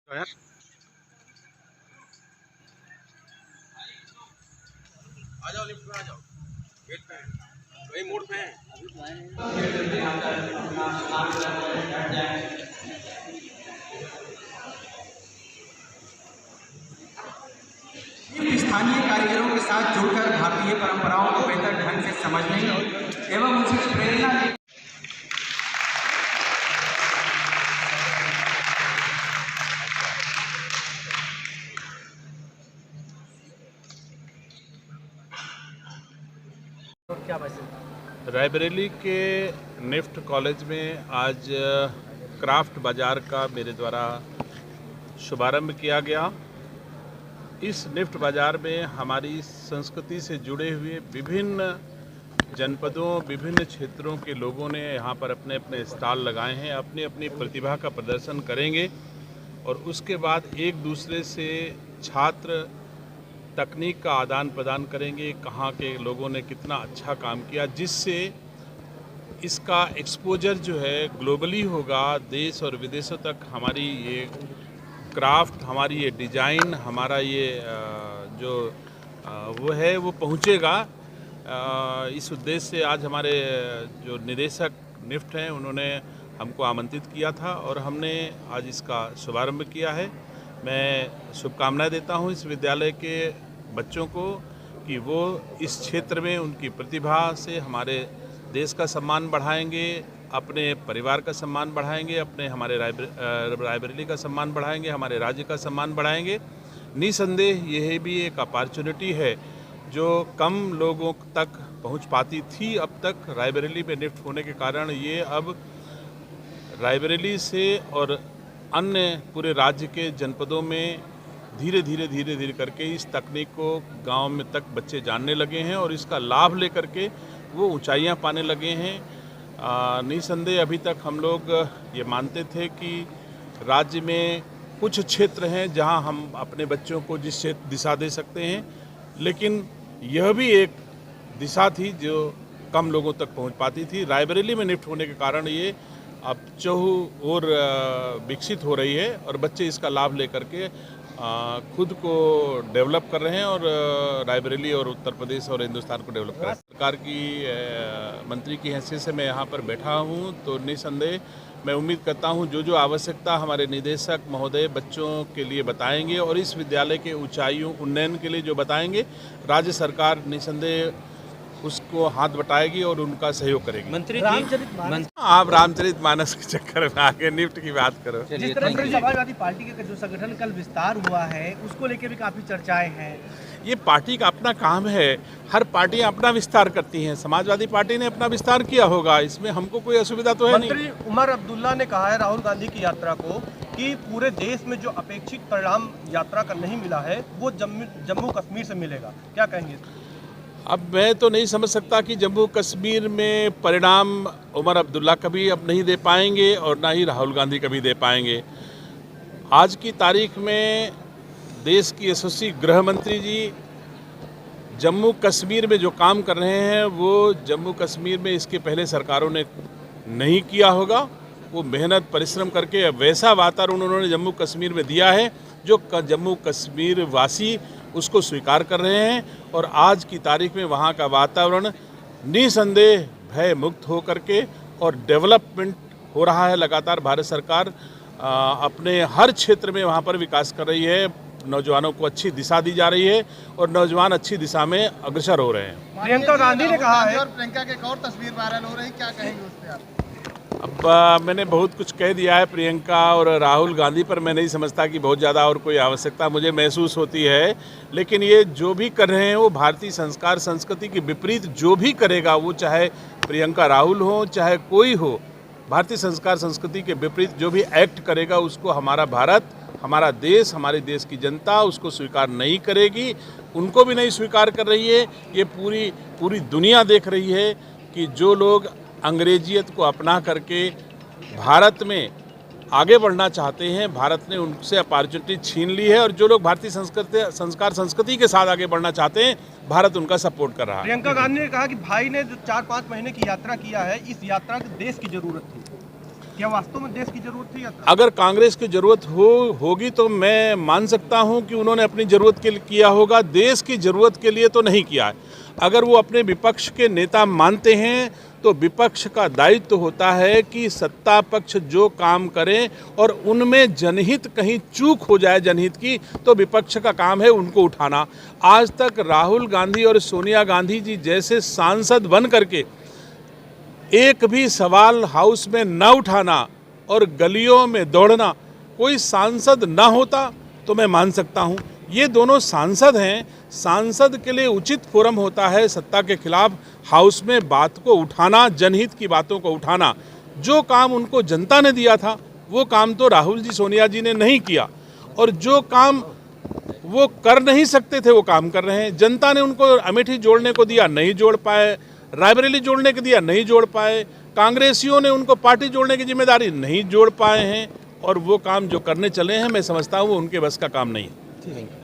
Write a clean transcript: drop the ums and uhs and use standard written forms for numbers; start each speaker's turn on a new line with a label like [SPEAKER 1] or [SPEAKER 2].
[SPEAKER 1] यार आ जाओ, लिफ्ट में आ जाओ, गेट पे वही मोड़ पे है।
[SPEAKER 2] स्थानीय कारीगरों के साथ जुड़कर भारतीय परंपराओं को बेहतर ढंग से समझने एवं उनसे प्रेरणा लेकर
[SPEAKER 3] रायबरेली के निफ्ट कॉलेज में आज क्राफ्ट बाज़ार का मेरे द्वारा शुभारंभ किया गया। इस निफ्ट बाज़ार में हमारी संस्कृति से जुड़े हुए विभिन्न जनपदों, विभिन्न क्षेत्रों के लोगों ने यहाँ पर अपने अपने स्टॉल लगाए हैं, अपनी अपनी प्रतिभा का प्रदर्शन करेंगे और उसके बाद एक दूसरे से छात्र तकनीक का आदान प्रदान करेंगे, कहाँ के लोगों ने कितना अच्छा काम किया, जिससे इसका एक्सपोजर जो है ग्लोबली होगा, देश और विदेशों तक हमारी ये क्राफ्ट, हमारी ये डिज़ाइन, हमारा ये जो वो है वो पहुँचेगा। इस उद्देश्य से आज हमारे जो निदेशक निफ्ट हैं उन्होंने हमको आमंत्रित किया था और हमने आज इसका शुभारंभ किया है। मैं शुभकामनाएं देता हूं इस विद्यालय के बच्चों को कि वो इस क्षेत्र में उनकी प्रतिभा से हमारे देश का सम्मान बढ़ाएंगे, अपने परिवार का सम्मान बढ़ाएंगे, हमारे रायबरेली का सम्मान बढ़ाएंगे, हमारे राज्य का सम्मान बढ़ाएंगे। निसंदेह यह भी एक अपॉर्चुनिटी है जो कम लोगों तक पहुंच पाती थी अब तक। रायबरेली में निफ्ट होने के कारण ये अब रायबरेली से और अन्य पूरे राज्य के जनपदों में धीरे धीरे करके इस तकनीक को गांव में तक बच्चे जानने लगे हैं और इसका लाभ लेकर के वो ऊंचाइयां पाने लगे हैं। निसंदेह अभी तक हम लोग ये मानते थे कि राज्य में कुछ क्षेत्र हैं जहां हम अपने बच्चों को जिस दिशा दे सकते हैं, लेकिन यह भी एक दिशा थी जो कम लोगों तक पहुंच पाती थी। रायबरेली में निफ्ट होने के कारण ये अब चहुं ओर विकसित हो रही है और बच्चे इसका लाभ लेकर के खुद को डेवलप कर रहे हैं और रायबरेली और उत्तर प्रदेश और हिंदुस्तान को डेवलप कर रहे हैं। सरकार की मंत्री की हैसियत से मैं यहाँ पर बैठा हूँ, तो निसंदेह मैं उम्मीद करता हूँ जो आवश्यकता हमारे निदेशक महोदय बच्चों के लिए बताएंगे और इस विद्यालय के ऊंचाइयों उन्नयन के लिए जो बताएंगे, राज्य सरकार निसंदेह उसको हाथ बटाएगी और उनका सहयोग करेगी।
[SPEAKER 4] मंत्री
[SPEAKER 3] आप रामचरित मानस के चक्कर में आगे निफ्ट की बात करो।
[SPEAKER 4] जिस तरह से समाजवादी पार्टी का जो संगठन कल विस्तार हुआ है उसको लेकर भी काफी चर्चाएं हैं।
[SPEAKER 3] ये पार्टी का अपना काम है, हर पार्टी अपना विस्तार करती हैं। समाजवादी पार्टी ने अपना विस्तार किया होगा, इसमें हमको कोई असुविधा तो है नहीं।
[SPEAKER 4] मंत्री उमर अब्दुल्ला ने कहा है राहुल गांधी की यात्रा को कि पूरे देश में जो अपेक्षित परिणाम यात्रा का नहीं मिला है वो जम्मू कश्मीर से मिलेगा, क्या कहेंगे?
[SPEAKER 3] अब मैं तो नहीं समझ सकता कि जम्मू कश्मीर में परिणाम उमर अब्दुल्ला कभी अब नहीं दे पाएंगे और ना ही राहुल गांधी कभी दे पाएंगे। आज की तारीख में देश की यशस्वी गृह मंत्री जी जम्मू कश्मीर में जो काम कर रहे हैं वो जम्मू कश्मीर में इसके पहले सरकारों ने नहीं किया होगा। वो मेहनत परिश्रम करके वैसा वातावरण उन्होंने जम्मू कश्मीर में दिया है जो जम्मू कश्मीर वासी उसको स्वीकार कर रहे हैं और आज की तारीख में वहाँ का वातावरण निसंदेह भय मुक्त हो करके और डेवलपमेंट हो रहा है। लगातार भारत सरकार अपने हर क्षेत्र में वहाँ पर विकास कर रही है, नौजवानों को अच्छी दिशा दी जा रही है और नौजवान अच्छी दिशा में अग्रसर हो रहे हैं।
[SPEAKER 4] प्रियंका गांधी ने कहा है
[SPEAKER 5] और प्रियंका की एक और तस्वीर वायरल हो रही, क्या कहेंगे उस पर आप?
[SPEAKER 3] अब मैंने बहुत कुछ कह दिया है। प्रियंका और राहुल गांधी पर मैं नहीं समझता कि बहुत ज़्यादा और कोई आवश्यकता मुझे महसूस होती है, लेकिन ये जो भी कर रहे हैं वो भारतीय संस्कार संस्कृति के विपरीत जो भी करेगा, वो चाहे प्रियंका राहुल हो चाहे कोई हो, भारतीय संस्कार संस्कृति के विपरीत जो भी एक्ट करेगा उसको हमारा भारत, हमारा देश, हमारे देश की जनता उसको स्वीकार नहीं करेगी, उनको भी नहीं स्वीकार कर रही है। ये पूरी दुनिया देख रही है कि जो लोग अंग्रेजियत को अपना करके भारत में आगे बढ़ना चाहते हैं, भारत ने उनसे अपॉर्चुनिटी छीन ली है और जो लोग भारतीय संस्कार संस्कृति के साथ आगे बढ़ना चाहते हैं, भारत उनका सपोर्ट कर रहा है।
[SPEAKER 4] प्रियंका गांधी ने कहा कि भाई ने जो 4-5 महीने की यात्रा किया है, इस यात्रा को देश की जरूरत थी। क्या वास्तव में देश की जरूरत थी यात्रा?
[SPEAKER 3] अगर कांग्रेस की जरूरत होगी तो मैं मान सकता हूं कि उन्होंने अपनी जरूरत के लिए किया होगा, देश की जरूरत के लिए तो नहीं किया है। अगर वो अपने विपक्ष के नेता मानते हैं तो विपक्ष का दायित्व होता है कि सत्ता पक्ष जो काम करे और उनमें जनहित कहीं चूक हो जाए जनहित की, तो विपक्ष का काम है उनको उठाना। आज तक राहुल गांधी और सोनिया गांधी जी जैसे सांसद बन करके एक भी सवाल हाउस में न उठाना और गलियों में दौड़ना, कोई सांसद ना होता तो मैं मान सकता हूं। ये दोनों सांसद हैं, सांसद के लिए उचित फोरम होता है सत्ता के खिलाफ हाउस में बात को उठाना, जनहित की बातों को उठाना। जो काम उनको जनता ने दिया था वो काम तो राहुल जी सोनिया जी ने नहीं किया, और जो काम वो कर नहीं सकते थे वो काम कर रहे हैं। जनता ने उनको अमेठी जोड़ने को दिया, नहीं जोड़ पाए, रायबरेली जोड़ने के दिया, नहीं जोड़ पाए, कांग्रेसियों ने उनको पार्टी जोड़ने की जिम्मेदारी नहीं जोड़ पाए हैं, और वो काम जो करने चले हैं मैं समझता हूँ वो उनके बस का काम नहीं है।